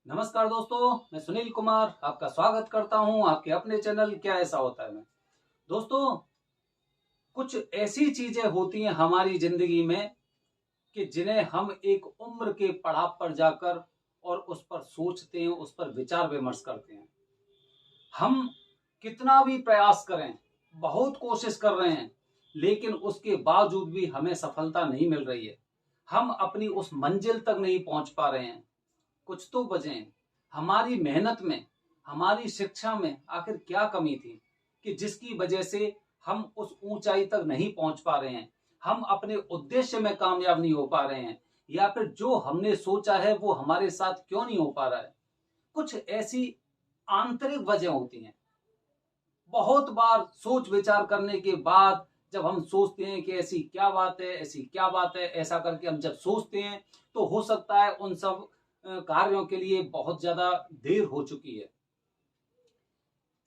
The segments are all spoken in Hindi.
नमस्कार दोस्तों, मैं सुनील कुमार आपका स्वागत करता हूं आपके अपने चैनल क्या ऐसा होता है में। दोस्तों, कुछ ऐसी चीजें होती हैं हमारी जिंदगी में कि जिन्हें हम एक उम्र के पड़ाव पर जाकर और उस पर सोचते हैं, उस पर विचार विमर्श करते हैं। हम कितना भी प्रयास करें, बहुत कोशिश कर रहे हैं, लेकिन उसके बावजूद भी हमें सफलता नहीं मिल रही है। हम अपनी उस मंजिल तक नहीं पहुंच पा रहे हैं। कुछ तो वजह हमारी मेहनत में, हमारी शिक्षा में आखिर क्या कमी थी कि जिसकी वजह से हम उस ऊंचाई तक नहीं पहुंच पा रहे हैं। हम अपने उद्देश्य में कामयाब नहीं हो पा रहे हैं, या फिर जो हमने सोचा है वो हमारे साथ क्यों नहीं हो पा रहा है। कुछ ऐसी आंतरिक वजह होती हैं। बहुत बार सोच विचार करने के बाद जब हम सोचते हैं कि ऐसी क्या बात है, ऐसी क्या बात है, ऐसा करके हम जब सोचते हैं तो हो सकता है उन सब कार्यों के लिए बहुत ज्यादा देर हो चुकी है।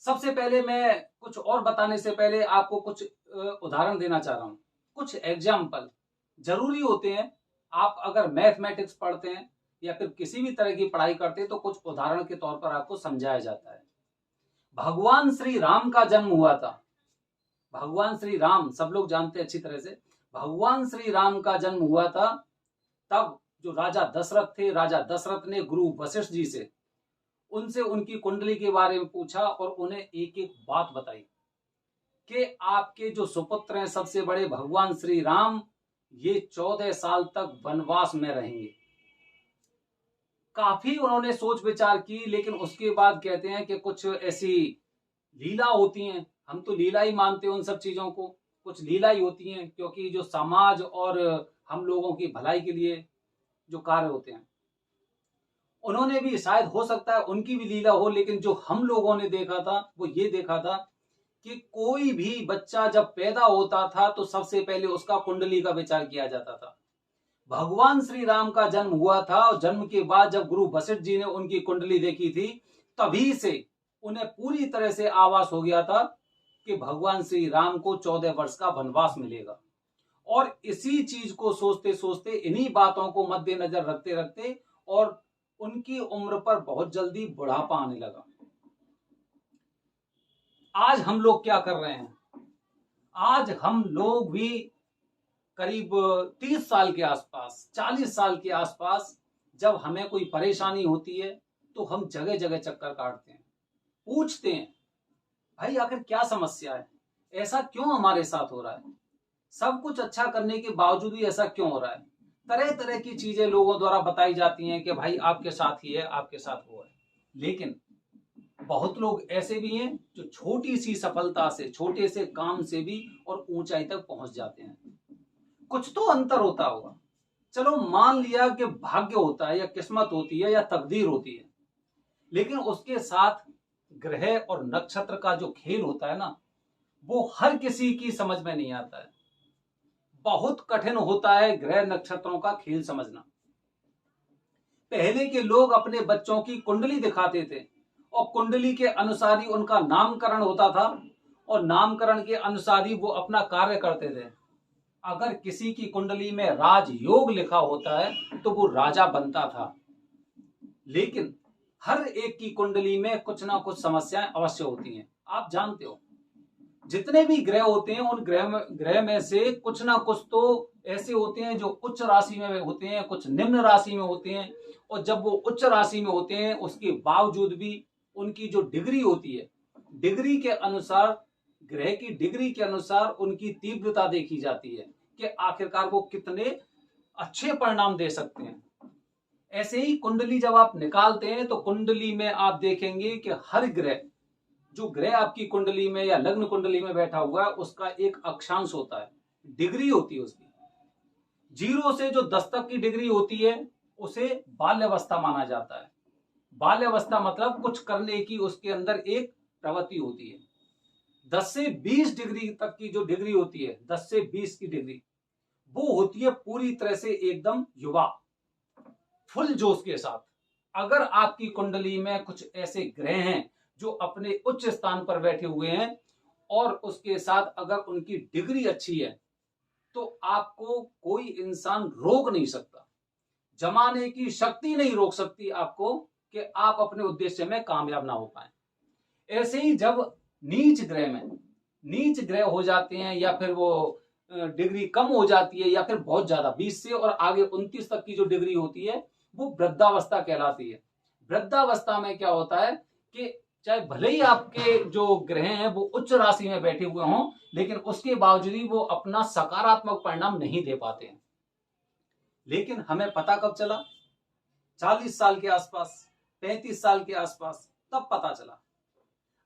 सबसे पहले मैं कुछ और बताने से पहले आपको कुछ उदाहरण देना चाह रहा हूं। कुछ एग्जाम्पल जरूरी होते हैं। आप अगर मैथमेटिक्स पढ़ते हैं या फिर किसी भी तरह की पढ़ाई करते हैं तो कुछ उदाहरण के तौर पर आपको समझाया जाता है। भगवान श्री राम का जन्म हुआ था। भगवान श्री राम सब लोग जानते हैं अच्छी तरह से। भगवान श्री राम का जन्म हुआ था तब जो राजा दशरथ थे, राजा दशरथ ने गुरु वशिष्ठ जी से उनसे उनकी कुंडली के बारे में पूछा और उन्हें एक एक बात बताई कि आपके जो सुपुत्र हैं सबसे बड़े भगवान श्री राम, ये 14 साल तक वनवास में रहेंगे। काफी उन्होंने सोच विचार की, लेकिन उसके बाद कहते हैं कि कुछ ऐसी लीला होती हैं। हम तो लीला ही मानते हैं उन सब चीजों को। कुछ लीला ही होती हैं, क्योंकि जो समाज और हम लोगों की भलाई के लिए जो कार्य होते हैं, उन्होंने भी शायद हो सकता है उनकी भी लीला हो, लेकिन जो हम लोगों ने देखा था वो ये देखा था कि कोई भी बच्चा जब पैदा होता था तो सबसे पहले उसका कुंडली का विचार किया जाता था। भगवान श्री राम का जन्म हुआ था और जन्म के बाद जब गुरु वशिष्ठ जी ने उनकी कुंडली देखी थी, तभी से उन्हें पूरी तरह से आभास हो गया था कि भगवान श्री राम को 14 वर्ष का वनवास मिलेगा। और इसी चीज को सोचते सोचते, इन्हीं बातों को मद्देनजर रखते रखते, और उनकी उम्र पर बहुत जल्दी बुढ़ापा आने लगा। आज हम लोग क्या कर रहे हैं? आज हम लोग भी करीब 30 साल के आसपास, 40 साल के आसपास जब हमें कोई परेशानी होती है तो हम जगह जगह चक्कर काटते हैं, पूछते हैं भाई आखिर क्या समस्या है, ऐसा क्यों हमारे साथ हो रहा है, सब कुछ अच्छा करने के बावजूद भी ऐसा क्यों हो रहा है। तरह तरह की चीजें लोगों द्वारा बताई जाती हैं कि भाई आपके साथ ही है, आपके साथ वो है। लेकिन बहुत लोग ऐसे भी हैं जो छोटी सी सफलता से, छोटे से काम से भी और ऊंचाई तक पहुंच जाते हैं। कुछ तो अंतर होता होगा। चलो मान लिया कि भाग्य होता है या किस्मत होती है या तकदीर होती है, लेकिन उसके साथ ग्रह और नक्षत्र का जो खेल होता है ना, वो हर किसी की समझ में नहीं आता है। बहुत कठिन होता है ग्रह नक्षत्रों का खेल समझना। पहले के लोग अपने बच्चों की कुंडली दिखाते थे और कुंडली के अनुसार ही उनका नामकरण होता था, और नामकरण के अनुसार ही वो अपना कार्य करते थे। अगर किसी की कुंडली में राजयोग लिखा होता है तो वो राजा बनता था। लेकिन हर एक की कुंडली में कुछ ना कुछ समस्याएं अवश्य होती हैं। आप जानते हो, जितने भी ग्रह होते हैं उन ग्रह में से कुछ ना कुछ तो ऐसे होते हैं जो उच्च राशि में होते हैं, कुछ निम्न राशि में होते हैं। और जब वो उच्च राशि में होते हैं उसके बावजूद भी उनकी जो डिग्री होती है, डिग्री के अनुसार, ग्रह की डिग्री के अनुसार उनकी तीव्रता देखी जाती है कि आखिरकार वो कितने अच्छे परिणाम दे सकते हैं। ऐसे ही कुंडली जब आप निकालते हैं तो कुंडली में आप देखेंगे कि हर ग्रह, जो ग्रह आपकी कुंडली में या लग्न कुंडली में बैठा हुआ है, उसका एक अक्षांश होता है, डिग्री होती है उसकी। 0 से जो 10 तक की डिग्री होती है उसे बाल्यावस्था माना जाता है। बाल्यावस्था मतलब कुछ करने की उसके अंदर एक प्रवृत्ति होती है। 10 से 20 डिग्री तक की जो डिग्री होती है, 10 से 20 की डिग्री, वो होती है पूरी तरह से एकदम युवा, फुल जोश के साथ। अगर आपकी कुंडली में कुछ ऐसे ग्रह हैं जो अपने उच्च स्थान पर बैठे हुए हैं और उसके साथ अगर उनकी डिग्री अच्छी है, तो आपको कोई इंसान रोक नहीं सकता। जमाने की शक्ति नहीं रोक सकती आपको कि आप अपने उद्देश्य में कामयाब ना हो पाए। ऐसे ही जब नीच ग्रह हो जाते हैं, या फिर वो डिग्री कम हो जाती है, या फिर बहुत ज्यादा 20 से और आगे 29 तक की जो डिग्री होती है वो वृद्धावस्था कहलाती है। वृद्धावस्था में क्या होता है कि चाहे भले ही आपके जो ग्रह हैं वो उच्च राशि में बैठे हुए हों, लेकिन उसके बावजूद वो अपना सकारात्मक परिणाम नहीं दे पाते हैं। लेकिन हमें पता कब चला? 40 साल के आसपास, 35 साल के आसपास, तब पता चला।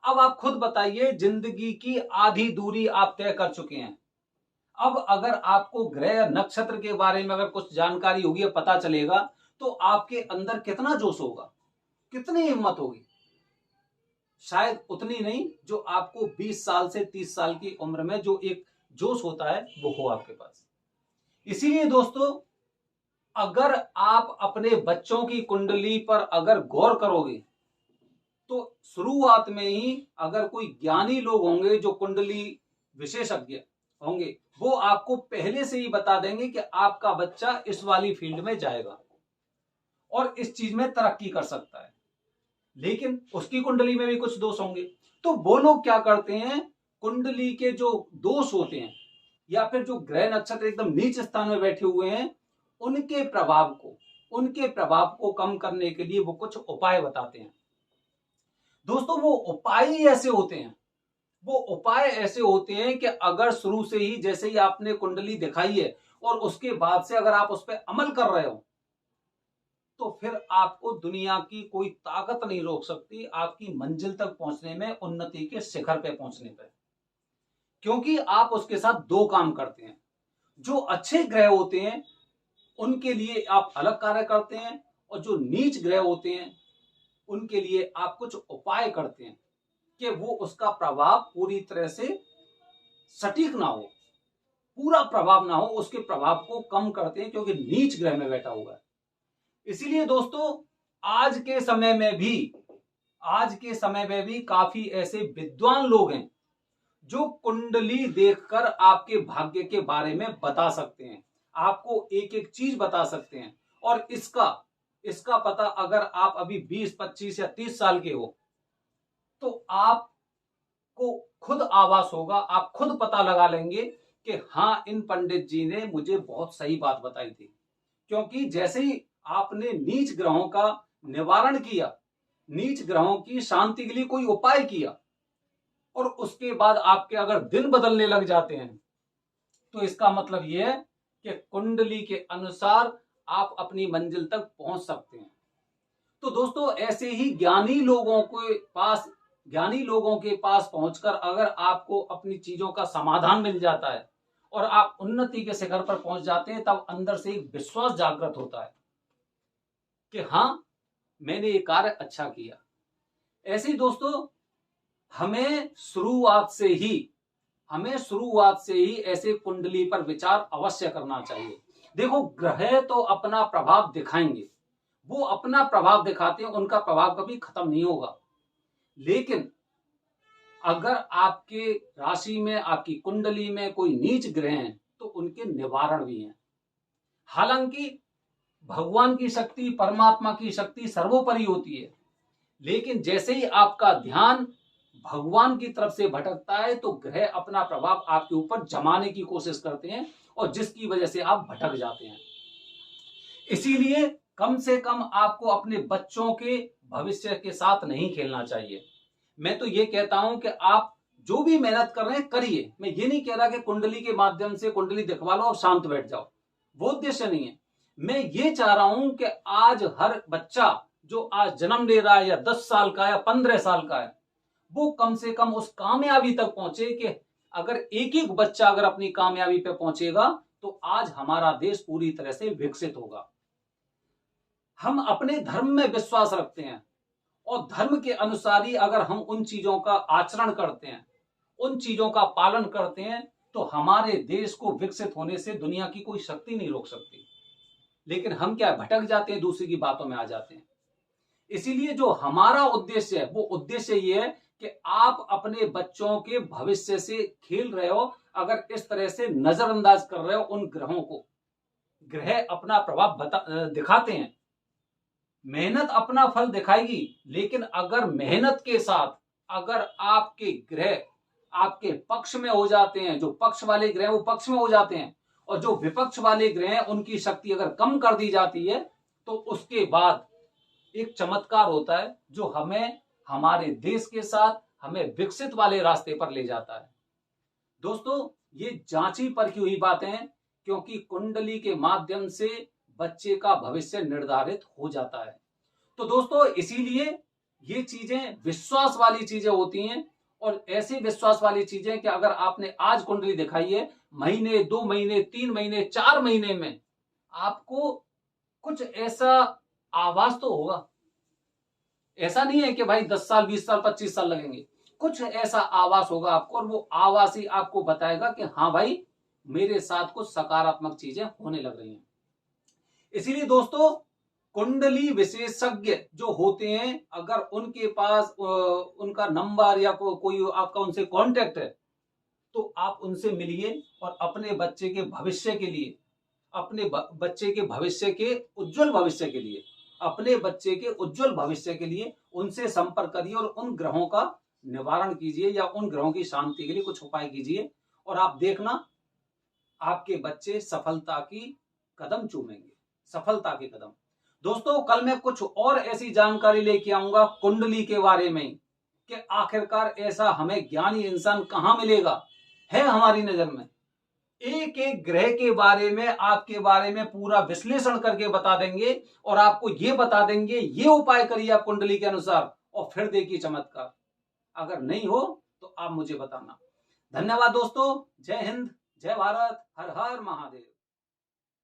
अब आप खुद बताइए, जिंदगी की आधी दूरी आप तय कर चुके हैं। अब अगर आपको ग्रह नक्षत्र के बारे में अगर कुछ जानकारी होगी, पता चलेगा, तो आपके अंदर कितना जोश होगा, कितनी हिम्मत होगी? शायद उतनी नहीं जो आपको 20 साल से 30 साल की उम्र में जो एक जोश होता है वो हो आपके पास। इसीलिए दोस्तों, अगर आप अपने बच्चों की कुंडली पर अगर गौर करोगे, तो शुरुआत में ही अगर कोई ज्ञानी लोग होंगे जो कुंडली विशेषज्ञ होंगे, वो आपको पहले से ही बता देंगे कि आपका बच्चा इस वाली फील्ड में जाएगा और इस चीज में तरक्की कर सकता है। लेकिन उसकी कुंडली में भी कुछ दोष होंगे। तो वो लोग क्या करते हैं, कुंडली के जो दोष होते हैं या फिर जो ग्रह नक्षत्र एकदम नीच स्थान में बैठे हुए हैं, उनके प्रभाव को कम करने के लिए वो कुछ उपाय बताते हैं। दोस्तों, वो उपाय ऐसे होते हैं कि अगर शुरू से ही, जैसे ही आपने कुंडली दिखाई है और उसके बाद से अगर आप उस पर अमल कर रहे हो, तो फिर आपको दुनिया की कोई ताकत नहीं रोक सकती आपकी मंजिल तक पहुंचने में, उन्नति के शिखर पे पहुंचने पे। क्योंकि आप उसके साथ दो काम करते हैं। जो अच्छे ग्रह होते हैं उनके लिए आप अलग कार्य करते हैं, और जो नीच ग्रह होते हैं उनके लिए आप कुछ उपाय करते हैं कि वो उसका प्रभाव पूरी तरह से सटीक ना हो, पूरा प्रभाव ना हो, उसके प्रभाव को कम करते हैं, क्योंकि नीच ग्रह में बैठा हुआ है। इसीलिए दोस्तों, आज के समय में भी काफी ऐसे विद्वान लोग हैं जो कुंडली देखकर आपके भाग्य के बारे में बता सकते हैं, आपको एक एक चीज बता सकते हैं। और इसका पता अगर आप अभी 20, 25 या 30 साल के हो, तो आपको खुद आभास होगा, आप खुद पता लगा लेंगे कि हाँ, इन पंडित जी ने मुझे बहुत सही बात बताई थी। क्योंकि जैसे ही आपने नीच ग्रहों का निवारण किया, नीच ग्रहों की शांति के लिए कोई उपाय किया, और उसके बाद आपके अगर दिन बदलने लग जाते हैं, तो इसका मतलब यह है कि कुंडली के अनुसार आप अपनी मंजिल तक पहुंच सकते हैं। तो दोस्तों, ऐसे ही ज्ञानी लोगों के पास पहुंचकर अगर आपको अपनी चीजों का समाधान मिल जाता है और आप उन्नति के शिखर पर पहुंच जाते हैं, तब अंदर से एक विश्वास जागृत होता है कि हाँ, मैंने ये कार्य अच्छा किया। ऐसे ही दोस्तों, हमें शुरुआत से ही ऐसे कुंडली पर विचार अवश्य करना चाहिए। देखो, ग्रह तो अपना प्रभाव दिखाएंगे, वो अपना प्रभाव दिखाते हैं, उनका प्रभाव कभी खत्म नहीं होगा। लेकिन अगर आपके राशि में, आपकी कुंडली में कोई नीच ग्रह हैं, तो उनके निवारण भी हैं। हालांकि भगवान की शक्ति, परमात्मा की शक्ति सर्वोपरि होती है, लेकिन जैसे ही आपका ध्यान भगवान की तरफ से भटकता है, तो ग्रह अपना प्रभाव आपके ऊपर जमाने की कोशिश करते हैं, और जिसकी वजह से आप भटक जाते हैं। इसीलिए कम से कम आपको अपने बच्चों के भविष्य के साथ नहीं खेलना चाहिए। मैं तो ये कहता हूं कि आप जो भी मेहनत कर रहे हैं करिए। मैं ये नहीं कह रहा कि कुंडली के माध्यम से कुंडली दिखवा लो और शांत बैठ जाओ, वो उद्देश्य नहीं है। मैं ये चाह रहा हूं कि आज हर बच्चा जो आज जन्म ले रहा है, या 10 साल का या 15 साल का है, वो कम से कम उस कामयाबी तक पहुंचे कि अगर एक एक बच्चा अगर अपनी कामयाबी पे पहुंचेगा, तो आज हमारा देश पूरी तरह से विकसित होगा। हम अपने धर्म में विश्वास रखते हैं, और धर्म के अनुसार ही अगर हम उन चीजों का आचरण करते हैं, उन चीजों का पालन करते हैं, तो हमारे देश को विकसित होने से दुनिया की कोई शक्ति नहीं रोक सकती। लेकिन हम क्या भटक जाते हैं, दूसरी की बातों में आ जाते हैं। इसीलिए जो हमारा उद्देश्य है, वो उद्देश्य ये है कि आप अपने बच्चों के भविष्य से खेल रहे हो। अगर इस तरह से नजरअंदाज कर रहे हो उन ग्रहों को, ग्रह अपना प्रभाव दिखाते हैं, मेहनत अपना फल दिखाएगी, लेकिन अगर मेहनत के साथ अगर आपके ग्रह आपके पक्ष में हो जाते हैं, जो पक्ष वाले ग्रह वो पक्ष में हो जाते हैं, और जो विपक्ष वाले ग्रह उनकी शक्ति अगर कम कर दी जाती है, तो उसके बाद एक चमत्कार होता है जो हमें हमारे देश के साथ हमें विकसित वाले रास्ते पर ले जाता है। दोस्तों, ये जांची परखी हुई बातें हैं, क्योंकि कुंडली के माध्यम से बच्चे का भविष्य निर्धारित हो जाता है। तो दोस्तों, इसीलिए ये चीजें विश्वास वाली चीजें होती हैं, और ऐसी विश्वास वाली चीजें कि अगर आपने आज कुंडली दिखाई है, महीने 2 महीने 3 महीने 4 महीने में आपको कुछ ऐसा आवाज तो होगा। ऐसा नहीं है कि भाई 10 साल 20 साल 25 साल लगेंगे, कुछ ऐसा आवाज होगा आपको, और वो आवाज ही आपको बताएगा कि हाँ भाई, मेरे साथ कुछ सकारात्मक चीजें होने लग रही हैं। इसीलिए दोस्तों, कुंडली विशेषज्ञ जो होते हैं, अगर उनके पास उनका नंबर या कोई आपका उनसे कांटेक्ट है, तो आप उनसे मिलिए और अपने बच्चे के भविष्य के लिए, अपने बच्चे के भविष्य के उज्जवल भविष्य के लिए, अपने बच्चे के उज्जवल भविष्य के लिए उनसे संपर्क करिए और उन ग्रहों का निवारण कीजिए या उन ग्रहों की शांति के लिए कुछ उपाय कीजिए, और आप देखना आपके बच्चे सफलता की कदम चूमेंगे, सफलता के कदम। दोस्तों, कल मैं कुछ और ऐसी जानकारी लेके आऊंगा कुंडली के बारे में कि आखिरकार ऐसा हमें ज्ञानी इंसान कहां मिलेगा, है हमारी नजर में। एक एक ग्रह के बारे में, आपके बारे में पूरा विश्लेषण करके बता देंगे, और आपको ये बता देंगे ये उपाय करिए आप कुंडली के अनुसार, और फिर देखिए चमत्कार। अगर नहीं हो तो आप मुझे बताना। धन्यवाद दोस्तों। जय हिंद, जय भारत, हर हर महादेव।